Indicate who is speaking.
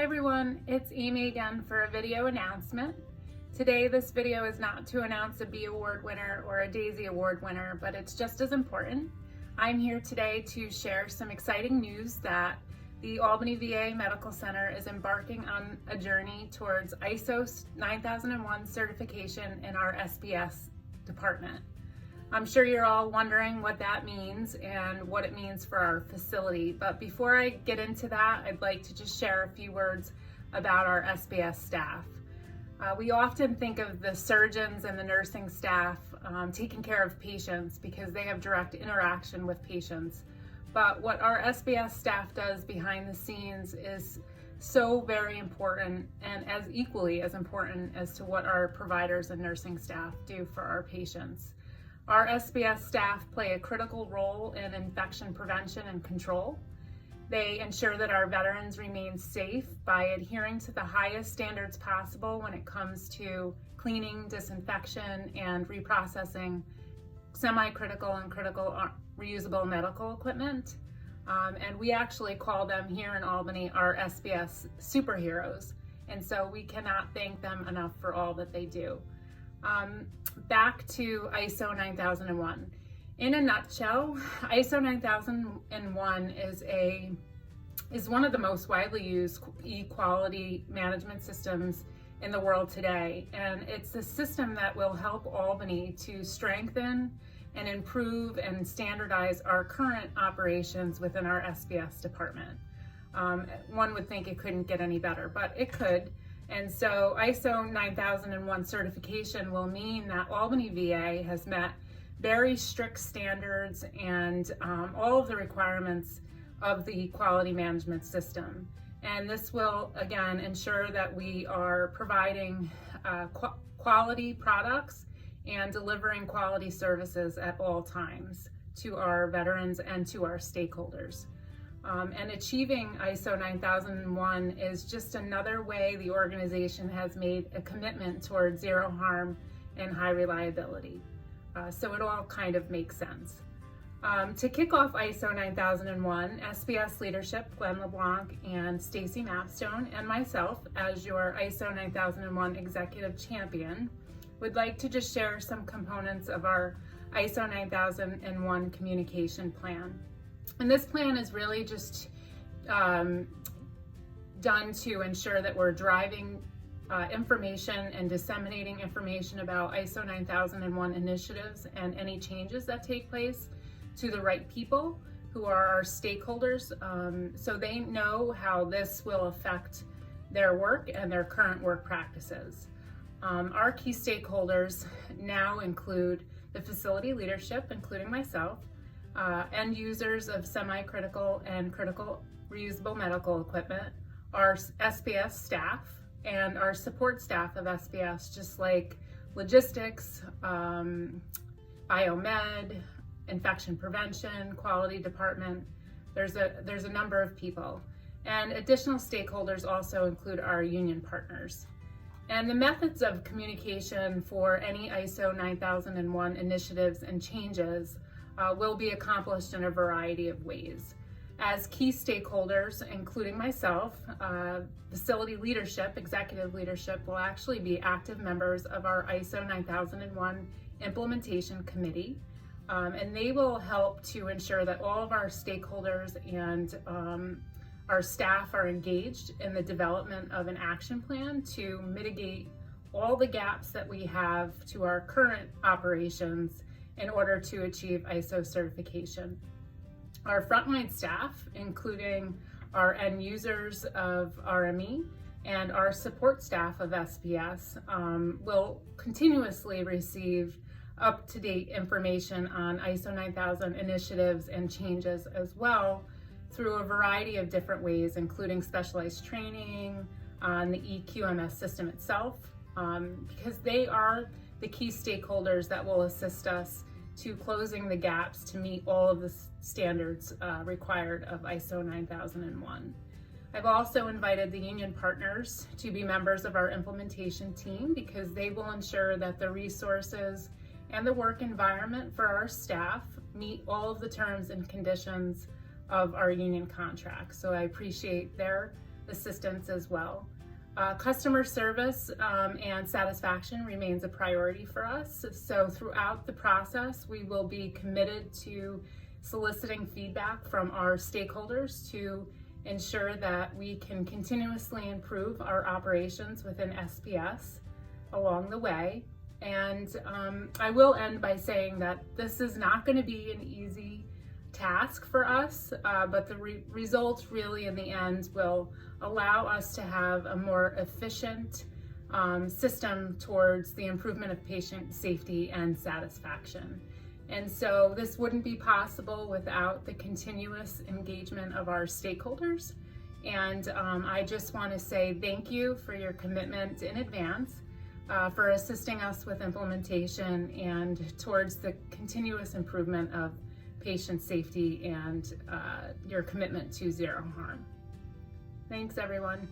Speaker 1: everyone, it's Amy again for a video announcement. Today this video is not to announce a B Award winner or a Daisy Award winner, but it's just as important. I'm here today to share some exciting news that the Albany VA Medical Center is embarking on a journey towards ISO 9001 certification in our SBS department. I'm sure you're all wondering what that means and what it means for our facility, but before I get into that, I'd like to just share a few words about our SBS staff. We often think of the surgeons and the nursing staff taking care of patients because they have direct interaction with patients. But what our SBS staff does behind the scenes is so very important and as equally as important as to what our providers and nursing staff do for our patients. Our SBS staff play a critical role in infection prevention and control. They ensure that our veterans remain safe by adhering to the highest standards possible when it comes to cleaning, disinfection, and reprocessing semi-critical and critical reusable medical equipment. And we actually call them here in Albany our SBS superheroes. And so we cannot thank them enough for all that they do. Back to ISO 9001. In a nutshell, ISO 9001 is one of the most widely used e-quality management systems in the world today. And it's a system that will help Albany to strengthen and improve and standardize our current operations within our SBS department. One would think it couldn't get any better, but it could. And so ISO 9001 certification will mean that Albany VA has met very strict standards and all of the requirements of the quality management system. And this will, again, ensure that we are providing quality products and delivering quality services at all times to our veterans and to our stakeholders. And achieving ISO 9001 is just another way the organization has made a commitment towards zero harm and high reliability. So it all kind of makes sense. To kick off ISO 9001, SBS leadership, Glenn LeBlanc and Stacy Mapstone, and myself as your ISO 9001 executive champion, would like to just share some components of our ISO 9001 communication plan. And this plan is really just done to ensure that we're driving information and disseminating information about ISO 9001 initiatives and any changes that take place to the right people who are our stakeholders, so they know how this will affect their work and their current work practices. Our key stakeholders now include the facility leadership, including myself, end users of semi-critical and critical reusable medical equipment, our SBS staff, and our support staff of SBS, just like logistics, biomed, infection prevention, quality department. There's a number of people. And additional stakeholders also include our union partners. And the methods of communication for any ISO 9001 initiatives and changes will be accomplished in a variety of ways. As key stakeholders, including myself, facility leadership, executive leadership will actually be active members of our ISO 9001 implementation committee. And they will help to ensure that all of our stakeholders and our staff are engaged in the development of an action plan to mitigate all the gaps that we have to our current operations in order to achieve ISO certification. Our frontline staff, including our end users of RME and our support staff of SBS, will continuously receive up-to-date information on ISO 9000 initiatives and changes as well through a variety of different ways, including specialized training on the EQMS system itself, because they are the key stakeholders that will assist us to closing the gaps to meet all of the standards required of ISO 9001. I've also invited the union partners to be members of our implementation team because they will ensure that the resources and the work environment for our staff meet all of the terms and conditions of our union contract. So I appreciate their assistance as well. Customer service and satisfaction remains a priority for us. So throughout the process, we will be committed to soliciting feedback from our stakeholders to ensure that we can continuously improve our operations within SPS along the way. And I will end by saying that this is not going to be an easy task for us, but the results really in the end will allow us to have a more efficient system towards the improvement of patient safety and satisfaction. And so this wouldn't be possible without the continuous engagement of our stakeholders. And I just want to say thank you for your commitment in advance, for assisting us with implementation and towards the continuous improvement of patient safety and your commitment to zero harm. Thanks, everyone.